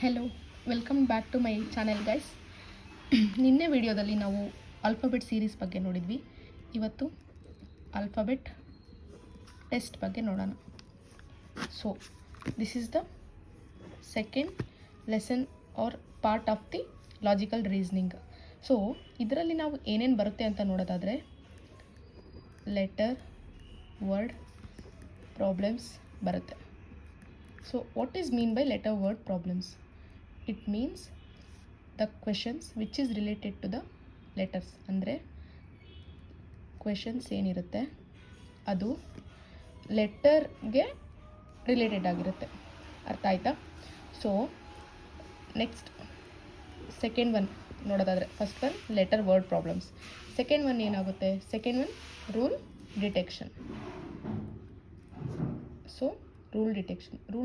Hello, welcome back to my channel guys. ನಿನ್ನೆ ವಿಡಿಯೋದಲ್ಲಿ ನಾವು ಆಲ್ಫಾಬೆಟ್ ಸೀರೀಸ್ ಬಗ್ಗೆ ನೋಡಿದ್ವಿ. ಇವತ್ತು ಆಲ್ಫಾಬೆಟ್ ಟೆಸ್ಟ್ ಬಗ್ಗೆ ನೋಡೋಣ. So this is the second lesson are part of the logical reasoning. So ಇದರಲ್ಲಿ ನಾವು ಏನೇನು ಬರುತ್ತೆ ಅಂತ ನೋಡೋದಾದರೆ ಲೆಟರ್, ವರ್ಡ್, ಪ್ರಾಬ್ಲಮ್ಸ್ ಬರುತ್ತೆ. So what is mean by letter word problems? It means the questions which is related to the letters. ಅಂದರೆ questions ಏನಿರುತ್ತೆ ಅದು ಲೆಟರ್ಗೆ ರಿಲೇಟೆಡ್ ಆಗಿರುತ್ತೆ. ಅರ್ಥ ಆಯ್ತಾ? ಸೊ ನೆಕ್ಸ್ಟ್ ಸೆಕೆಂಡ್ ಒನ್ ನೋಡೋದಾದರೆ, first one letter word problems. Second one ಏನಾಗುತ್ತೆ? Second one rule detection. So rule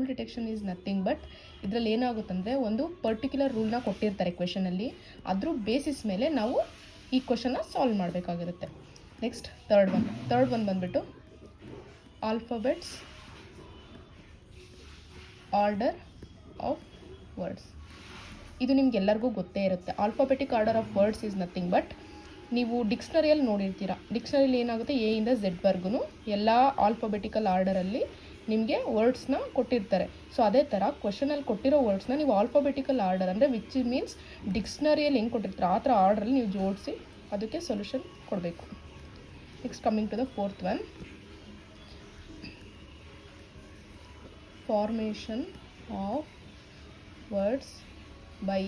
detection is nothing but ಇದರಲ್ಲಿ ಏನಾಗುತ್ತಂದರೆ ಒಂದು ಪರ್ಟಿಕ್ಯುಲರ್ ರೂಲ್ನ ಕೊಟ್ಟಿರ್ತಾರೆ ಕ್ವೆಶನಲ್ಲಿ, ಅದ್ರ ಬೇಸಿಸ್ ಮೇಲೆ ನಾವು ಈ ಕ್ವೆಶನ್ನ ಸಾಲ್ವ್ ಮಾಡಬೇಕಾಗಿರುತ್ತೆ. ನೆಕ್ಸ್ಟ್ ಥರ್ಡ್ ಒನ್ ಬಂದುಬಿಟ್ಟು ಆಲ್ಫಾಬೆಟ್ಸ್ ಆರ್ಡರ್ ಆಫ್ ವರ್ಡ್ಸ್. ಇದು ನಿಮ್ಗೆಲ್ಲರಿಗೂ ಗೊತ್ತೇ ಇರುತ್ತೆ. Alphabetic order of words is nothing but ನೀವು ಡಿಕ್ಷ್ನರಿಯಲ್ಲಿ ನೋಡಿರ್ತೀರ. ಡಿಕ್ಷ್ನರಿಯಲ್ಲಿ ಏನಾಗುತ್ತೆ, ಎ ಇಂದ ಝೆಡ್ವರೆಗೂ ಎಲ್ಲ ಆಲ್ಫಾಬೆಟಿಕಲ್ ಆರ್ಡರಲ್ಲಿ ನಿಮಗೆ ವರ್ಡ್ಸ್ನ ಕೊಟ್ಟಿರ್ತಾರೆ. ಸೊ ಅದೇ ಥರ ಕ್ವೆಶನಲ್ಲಿ ಕೊಟ್ಟಿರೋ ವರ್ಡ್ಸ್ನ ನೀವು ಆಲ್ಫಾಬೆಟಿಕಲ್ ಆರ್ಡರ್ ಅಂದರೆ ವಿಚ್ ಮೀನ್ಸ್ ಡಿಕ್ಷ್ನರಿಯಲ್ಲಿ ಹೆಂಗೆ ಕೊಟ್ಟಿರ್ತಾರೆ ಆ ಥರ ಆರ್ಡ್ರಲ್ಲಿ ನೀವು ಜೋಡಿಸಿ ಅದಕ್ಕೆ ಸೊಲ್ಯೂಷನ್ ಕೊಡಬೇಕು. Next coming to the fourth one, formation of words by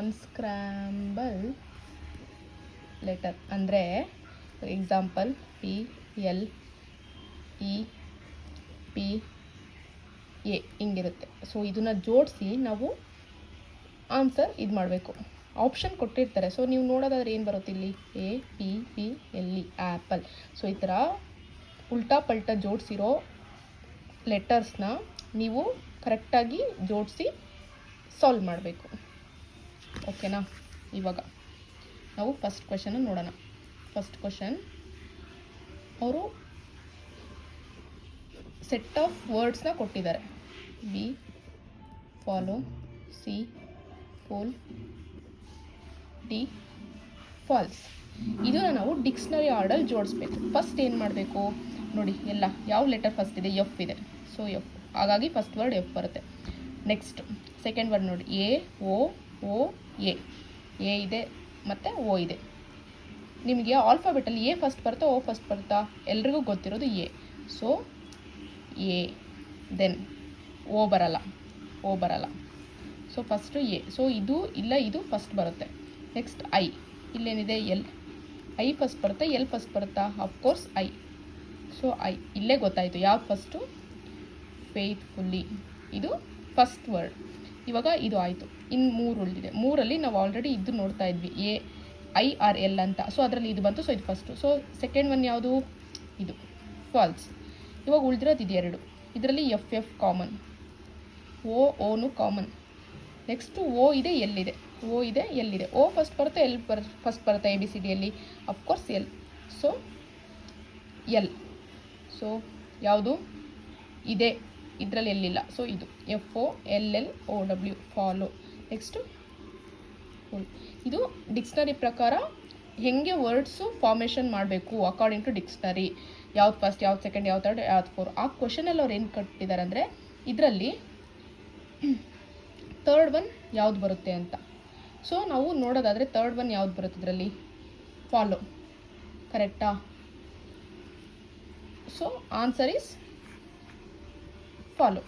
unscramble letter. ಅಂದರೆ for example P L E P A ಹಿಂಗಿರುತ್ತೆ. ಸೊ ಇದನ್ನು ಜೋಡಿಸಿ ನಾವು ಆನ್ಸರ್ ಇದು ಮಾಡಬೇಕು. ಆಪ್ಷನ್ ಕೊಟ್ಟಿರ್ತಾರೆ. ಸೊ ನೀವು ನೋಡೋದಾದ್ರೆ ಏನು ಬರುತ್ತೆ ಇಲ್ಲಿ, A P P L E apple. So ಈ ಥರ ಉಲ್ಟಾ ಪಲ್ಟಾ ಜೋಡಿಸಿರೋ ಲೆಟರ್ಸ್ನ ನೀವು ಕರೆಕ್ಟಾಗಿ ಜೋಡಿಸಿ ಸಾಲ್ವ್ ಮಾಡಬೇಕು. ಓಕೆನಾ? ಇವಾಗ ನಾವು ಫಸ್ಟ್ ಕ್ವೆಶನ್ ನೋಡೋಣ. ಫಸ್ಟ್ ಕ್ವೆಶನ್, ಅವರು ಸೆಟ್ ಆಫ್ ವರ್ಡ್ಸ್ನ ಕೊಟ್ಟಿದ್ದಾರೆ. B, follow, C, pole, D, false. ಇದನ್ನು ನಾವು ಡಿಕ್ಷ್ನರಿ ಆರ್ಡರ್ ಜೋಡಿಸ್ಬೇಕು. ಫಸ್ಟ್ ಏನು ಮಾಡಬೇಕು ನೋಡಿ, ಎಲ್ಲ ಯಾವ ಲೆಟರ್ ಫಸ್ಟ್ ಇದೆ, ಎಫ್ ಇದೆ. ಸೊ ಎಫ್, ಹಾಗಾಗಿ ಫಸ್ಟ್ ವರ್ಡ್ ಎಫ್ ಬರುತ್ತೆ. ನೆಕ್ಸ್ಟ್ ಸೆಕೆಂಡ್ ವರ್ಡ್ ನೋಡಿ, ಎ ಓ ಎ. ಎ ಇದೆ ಮತ್ತು ಓ ಇದೆ. ನಿಮಗೆ ಆಲ್ಫಾಬೆಟಲ್ಲಿ ಎ ಫಸ್ಟ್ ಬರುತ್ತಾ ಓ ಫಸ್ಟ್ ಬರುತ್ತಾ? ಎಲ್ರಿಗೂ ಗೊತ್ತಿರೋದು A. So A, then O ಬರಲ್ಲ. So first A. ಸೊ ಇದು ಫಸ್ಟ್ ಬರುತ್ತೆ. ನೆಕ್ಸ್ಟ್ ಐ, ಇಲ್ಲೇನಿದೆ ಎಲ್. ಐ ಫಸ್ಟ್ ಬರುತ್ತೆ, ಎಲ್ ಫಸ್ಟ್ ಬರುತ್ತಾ? Of course I. ಸೊ ಐ, ಇಲ್ಲೇ ಗೊತ್ತಾಯಿತು ಯಾವ್ದು ಫಸ್ಟು, ಫೇತ್ಫುಲ್ಲಿ. ಇದು ಫಸ್ಟ್ ವರ್ಡ್. ಇವಾಗ ಇದು ಆಯಿತು. ಇನ್ನು 3 ಉಳಿದಿದೆ. 3ಅಲ್ಲಿ ನಾವು ಆಲ್ರೆಡಿ ಇದು ನೋಡ್ತಾ ಇದ್ವಿ, ಎ ಐ ಆರ್ ಎಲ್ ಅಂತ. ಸೊ ಅದರಲ್ಲಿ ಇದು ಬಂತು. ಸೊ ಇದು ಫಸ್ಟು. ಸೊ ಸೆಕೆಂಡ್ ಒನ್ ಯಾವುದು? ಇದು ಫಾಲ್ಸ್. ಇವಾಗ ಉಳಿದಿರೋದು ಇದು 2. ಇದರಲ್ಲಿ F F common, O common. Next O ಇದೆ, ಎಲ್ ಇದೆ. ಓ ಫಸ್ಟ್ ಬರುತ್ತೆ, ಎಲ್ ಫಸ್ಟ್ ಬರುತ್ತೆ ಎ ಬಿ ಸಿ ಡಿಯಲ್ಲಿ? Of course L. So L. So ಯಾವುದು ಇದೆ, ಇದರಲ್ಲಿ ಎಲ್ಲಿಲ್ಲ. ಸೊ ಇದು F O L L O W, follow. Next full. ಇದು ಡಿಕ್ಷ್ನರಿ ಪ್ರಕಾರ ಹೆಂಗೆ ವರ್ಡ್ಸು ಫಾರ್ಮೇಷನ್ ಮಾಡಬೇಕು ಅಕಾರ್ಡಿಂಗ್ ಟು ಡಿಕ್ಷ್ನರಿ. ಯಾವ್ದು ಫಸ್ಟ್, ಯಾವ್ದು ಸೆಕೆಂಡ್, ಯಾವ್ದು ಥರ್ಡ್, ಯಾವ್ದು ಫೋರ್. ಆ ಕ್ವೆಶನಲ್ಲಿ ಅವ್ರು ಏನು ಕೊಟ್ಟಿದ್ದಾರೆ ಅಂದರೆ ಇದರಲ್ಲಿ ಥರ್ಡ್ ಒನ್ ಯಾವ್ದು ಬರುತ್ತೆ ಅಂತ. ಸೊ ನಾವು ನೋಡೋದಾದರೆ ಥರ್ಡ್ ಒನ್ ಯಾವ್ದು ಬರುತ್ತೆ ಇದರಲ್ಲಿ? ಫಾಲೋ. ಕರೆಕ್ಟಾ? So answer is follow.